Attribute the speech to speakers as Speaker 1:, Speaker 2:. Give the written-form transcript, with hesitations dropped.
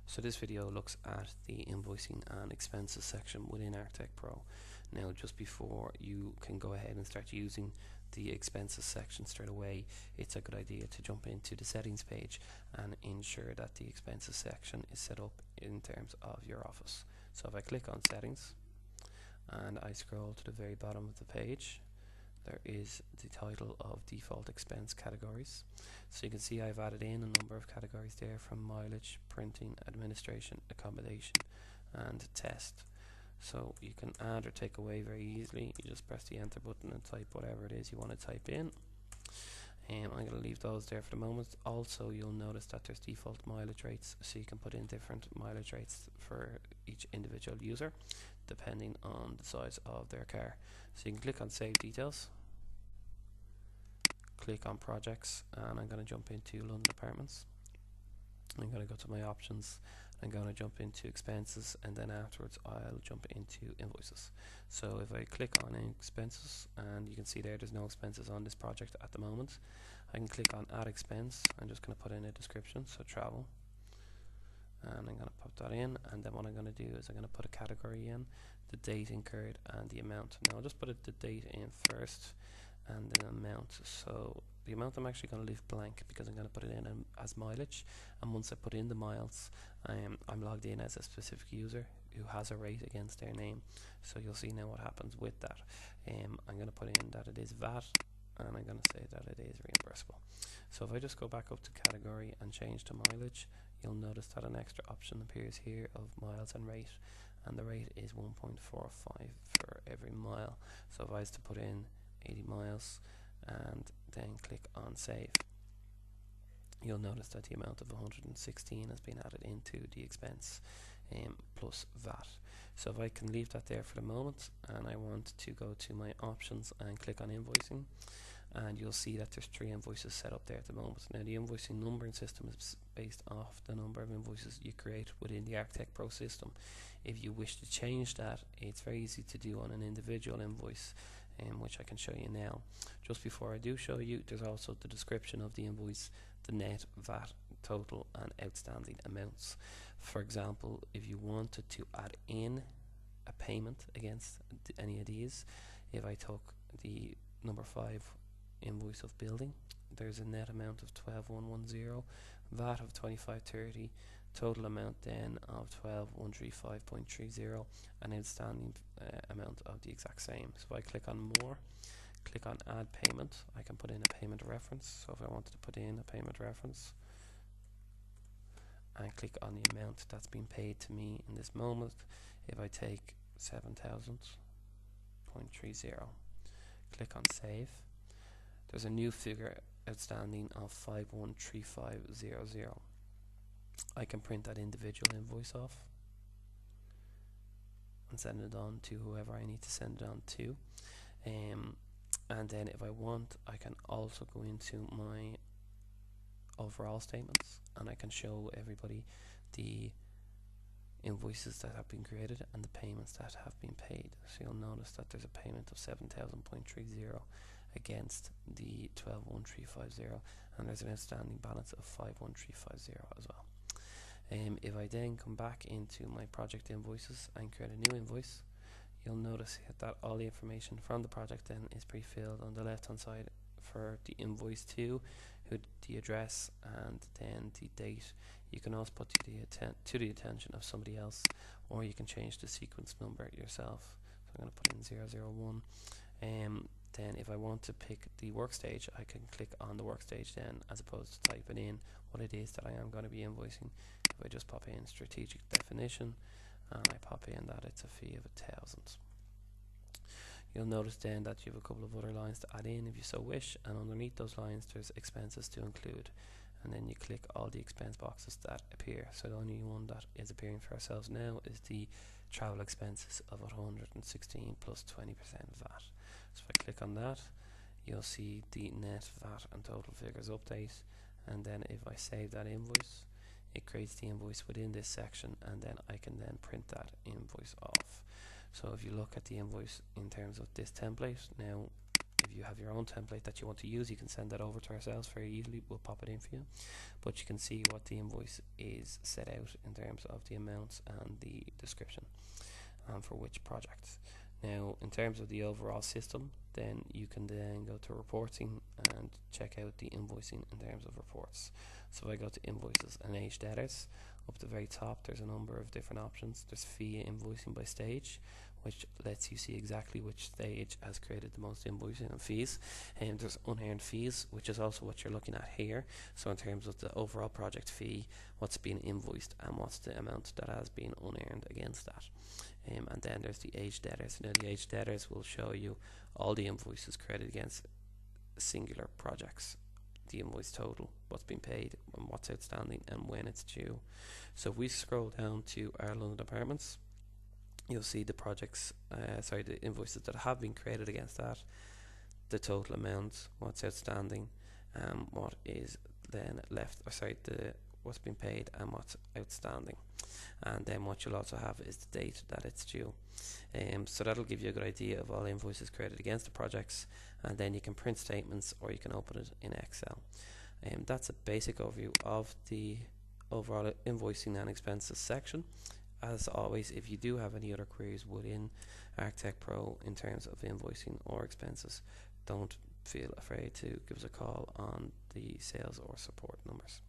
Speaker 1: So this video looks at the invoicing and expenses section within Architect Pro. Now, just before you can go ahead and start using the expenses section straight away, it's a good idea to jump into the settings page and ensure that the expenses section is set up in terms of your office. So if I click on settings and I scroll to the very bottom of the page, there is the title of default expense categories. So you can see I've added in a number of categories there, from mileage, printing, administration, accommodation and test. So you can add or take away very easily. You just press the enter button and type whatever it is you want to type in. I'm going to leave those there for the moment. Also, you'll notice that there's default mileage rates, so you can put in different mileage rates for each individual user depending on the size of their car. So you can click on save details, click on projects, and I'm going to jump into London Apartments. I'm going to go to my options. I'm going to jump into expenses, and then afterwards I'll jump into invoices. So if I click on expenses, and you can see there's no expenses on this project at the moment, I can click on add expense. I'm just going to put in a description, so travel, and I'm going to put that in, and then what I'm going to do is I'm going to put a category in, the date incurred and the amount. Now I'll just put the date in first and the amount. So the amount I'm actually going to leave blank because I'm going to put it in as mileage, and once I put in the miles, I'm logged in as a specific user who has a rate against their name. So you'll see now what happens with that. I'm going to put in that it is VAT, and I'm going to say that it is reimbursable. So if I just go back up to category and change to mileage, you'll notice that an extra option appears here of miles and rate, and the rate is 1.45 for every mile. So if I was to put in 80 miles and then click on save, you'll notice that the amount of 116 has been added into the expense plus VAT. So if I can leave that there for the moment, and I want to go to my options and click on invoicing, and you'll see that there's 3 invoices set up there at the moment. Now the invoicing numbering system is based off the number of invoices you create within the Architect Pro system. If you wish to change that, it's very easy to do on an individual invoice, which I can show you now. Just before I do show you, there's also the description of the invoice, the net, VAT, total and outstanding amounts. For example, if you wanted to add in a payment against any of these, if I took the number 5 invoice of building, there's a net amount of 12,110, VAT of 2530, total amount then of 12,135.30, and outstanding amount of the exact same. So if I click on more, click on add payment, I can put in a payment reference. So if I wanted to put in a payment reference and click on the amount that's been paid to me in this moment, if I take 7,000.30, click on save, there's a new figure outstanding of 513500. I can print that individual invoice off and send it on to whoever I need to send it on to. And then if I want, I can also go into my overall statements, and I can show everybody the invoices that have been created and the payments that have been paid. So you'll notice that there's a payment of 7,000.30 against the 12,135, and there's an outstanding balance of 5,135 as well. If I then come back into my project invoices and create a new invoice, you'll notice that all the information from the project then is pre-filled on the left hand side for the invoice to the address and then the date. You can also put to the attention of somebody else, or you can change the sequence number yourself. So I'm going to put in 001. Then if I want to pick the workstage, I can click on the workstage then, as opposed to typing in what it is that I am going to be invoicing. If I just pop in strategic definition and I pop in that it's a fee of 1,000. You'll notice then that you have a couple of other lines to add in if you so wish, and underneath those lines there's expenses to include, and then you click all the expense boxes that appear. So the only one that is appearing for ourselves now is the travel expenses of 116 plus 20% VAT. So if I click on that, you'll see the net, VAT and total figures update, and then if I save that invoice, it creates the invoice within this section, and then I can then print that invoice off. So if you look at the invoice in terms of this template, now if you have your own template that you want to use, you can send that over to ourselves very easily. We'll pop it in for you. But you can see what the invoice is set out in terms of the amounts and the description for which project. Now, in terms of the overall system, then you can then go to reporting and check out the invoicing in terms of reports. So if I go to invoices and age debtors, up at the very top there's a number of different options. There's fee invoicing by stage, which lets you see exactly which stage has created the most invoicing and fees. And there's unearned fees, which is also what you're looking at here. So in terms of the overall project fee, what's been invoiced and what's the amount that has been unearned against that. And then there's the age debtors. Now the age debtors will show you all the invoices credited against singular projects, the invoice total, what's been paid and what's outstanding and when it's due. So if we scroll down to our London apartments, you'll see the projects, the invoices that have been created against that, the total amount, what's outstanding, what is then left, what's been paid and what's outstanding. And then what you'll also have is the date that it's due. So that'll give you a good idea of all invoices created against the projects, and then you can print statements or you can open it in Excel. That's a basic overview of the overall invoicing and expenses section. As always, if you do have any other queries within Architect Pro in terms of invoicing or expenses, don't feel afraid to give us a call on the sales or support numbers.